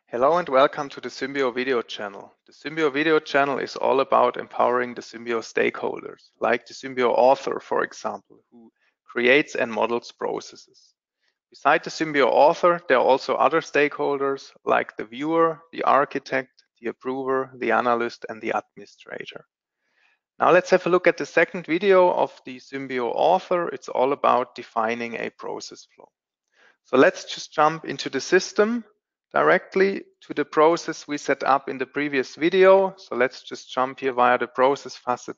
Hello and welcome to the Symbio video channel. The Symbio video channel is all about empowering the Symbio stakeholders, like the Symbio author, for example, who creates and models processes. Beside the Symbio author, there are also other stakeholders like the viewer, the architect, the approver, the analyst, and the administrator. Now let's have a look at the second video of the Symbio author. It's all about defining a process flow. So let's just jump into the system directly to the process we set up in the previous video. So let's just jump here via the process facet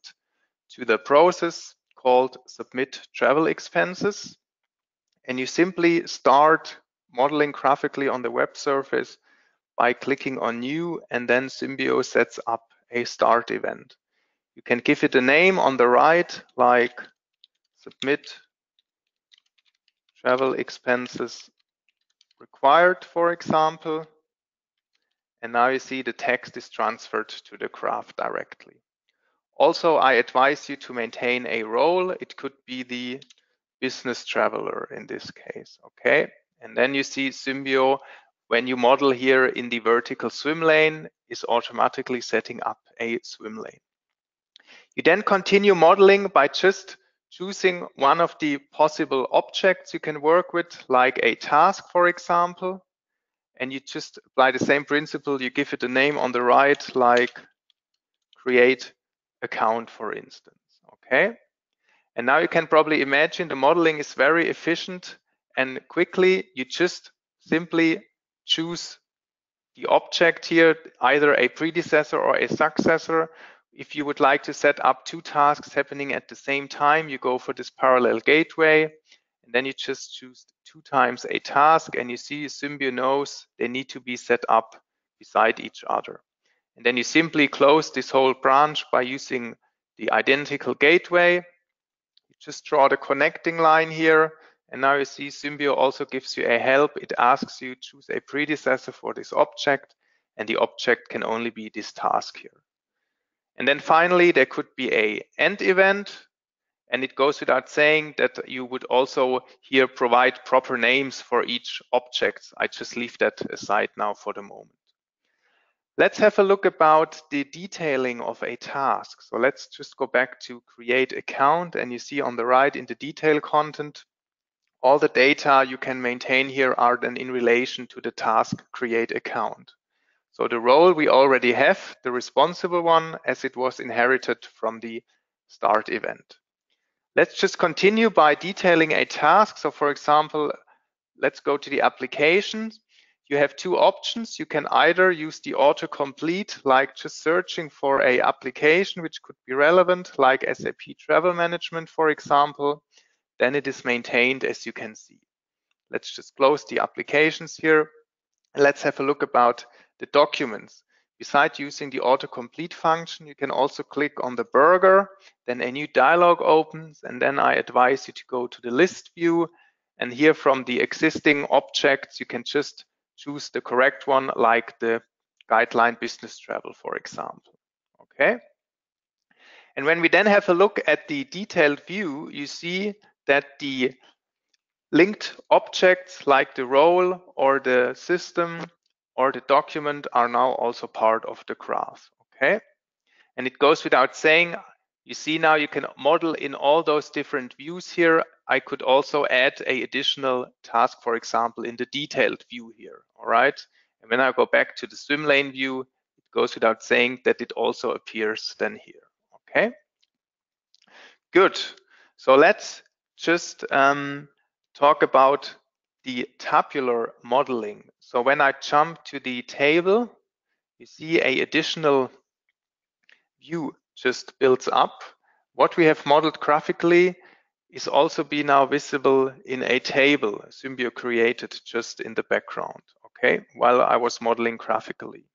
to the process called submit travel expenses. And you simply start modeling graphically on the web surface by clicking on new, and then Symbio sets up a start event. You can give it a name on the right, like submit travel expenses required, for example. And now you see the text is transferred to the graph directly. Also, I advise you to maintain a role. It could be the business traveler in this case, okay? And then you see Symbio, when you model here in the vertical swim lane, is automatically setting up a swim lane. You then continue modeling by just choosing one of the possible objects you can work with, like a task, for example. And you just apply the same principle. You give it a name on the right, like create account, for instance, okay? And now you can probably imagine the modeling is very efficient and quickly you just simply choose the object here, either a predecessor or a successor. If you would like to set up two tasks happening at the same time, you go for this parallel gateway, and then you just choose 2 times a task, and you see Symbio knows they need to be set up beside each other. And then you simply close this whole branch by using the identical gateway. You just draw the connecting line here, and now you see Symbio also gives you a help. It asks you to choose a predecessor for this object, and the object can only be this task here. And then finally, there could be an end event, and it goes without saying that you would also here provide proper names for each object. I just leave that aside now for the moment. Let's have a look about the detailing of a task. So let's just go back to create account, and you see on the right in the detail content, all the data you can maintain here are then in relation to the task create account. So the role we already have, the responsible one, as it was inherited from the start event. Let's just continue by detailing a task. So for example, let's go to the applications. You have two options. You can either use the autocomplete, like just searching for a application which could be relevant, like SAP Travel Management, for example. Then it is maintained, as you can see. Let's just close the applications here. Let's have a look about the documents. Besides using the autocomplete function, you can also click on the burger, then a new dialog opens, and then I advise you to go to the list view. And here from the existing objects, you can just choose the correct one, like the guideline business travel, for example. Okay. And when we then have a look at the detailed view, you see that the linked objects like the role or the system or the document are now also part of the graph, okay? And it goes without saying, you see now you can model in all those different views here. I could also add an additional task, for example, in the detailed view here, all right? And when I go back to the swim lane view, it goes without saying that it also appears then here, okay? Good, so let's just talk about the tabular modeling. So when I jump to the table, you see an additional view just builds up. What we have modeled graphically is also be now visible in a table Symbio created just in the background, okay, while I was modeling graphically.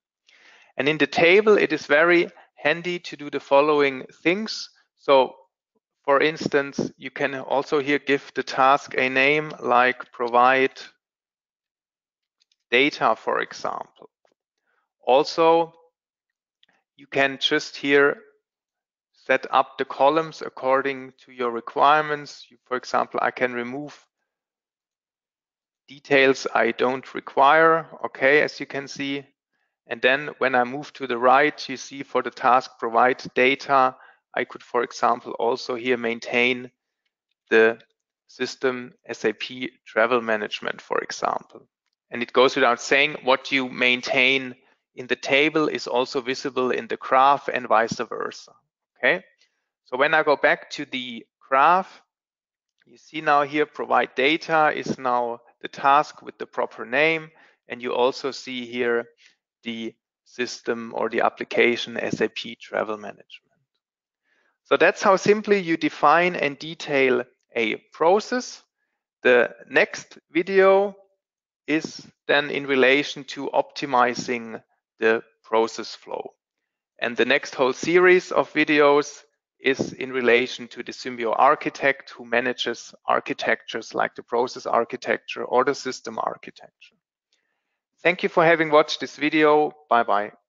And in the table, it is very handy to do the following things. So for instance, you can also here give the task a name like provide data, for example. Also, you can just here set up the columns according to your requirements. For example, I can remove Details I don't require, okay, as you can see. And then when I move to the right, you see for the task provide data, I could, for example, also here maintain the system SAP travel management, for example. And it goes without saying, what you maintain in the table is also visible in the graph and vice versa, okay? So when I go back to the graph, you see now here provide data is now the task with the proper name, and you also see here the system or the application SAP Travel Management. So that's how simply you define and detail a process. The next video is then in relation to optimizing the process flow. And the next whole series of videos is in relation to the Symbio architect who manages architectures like the process architecture or the system architecture. Thank you for having watched this video. Bye-bye.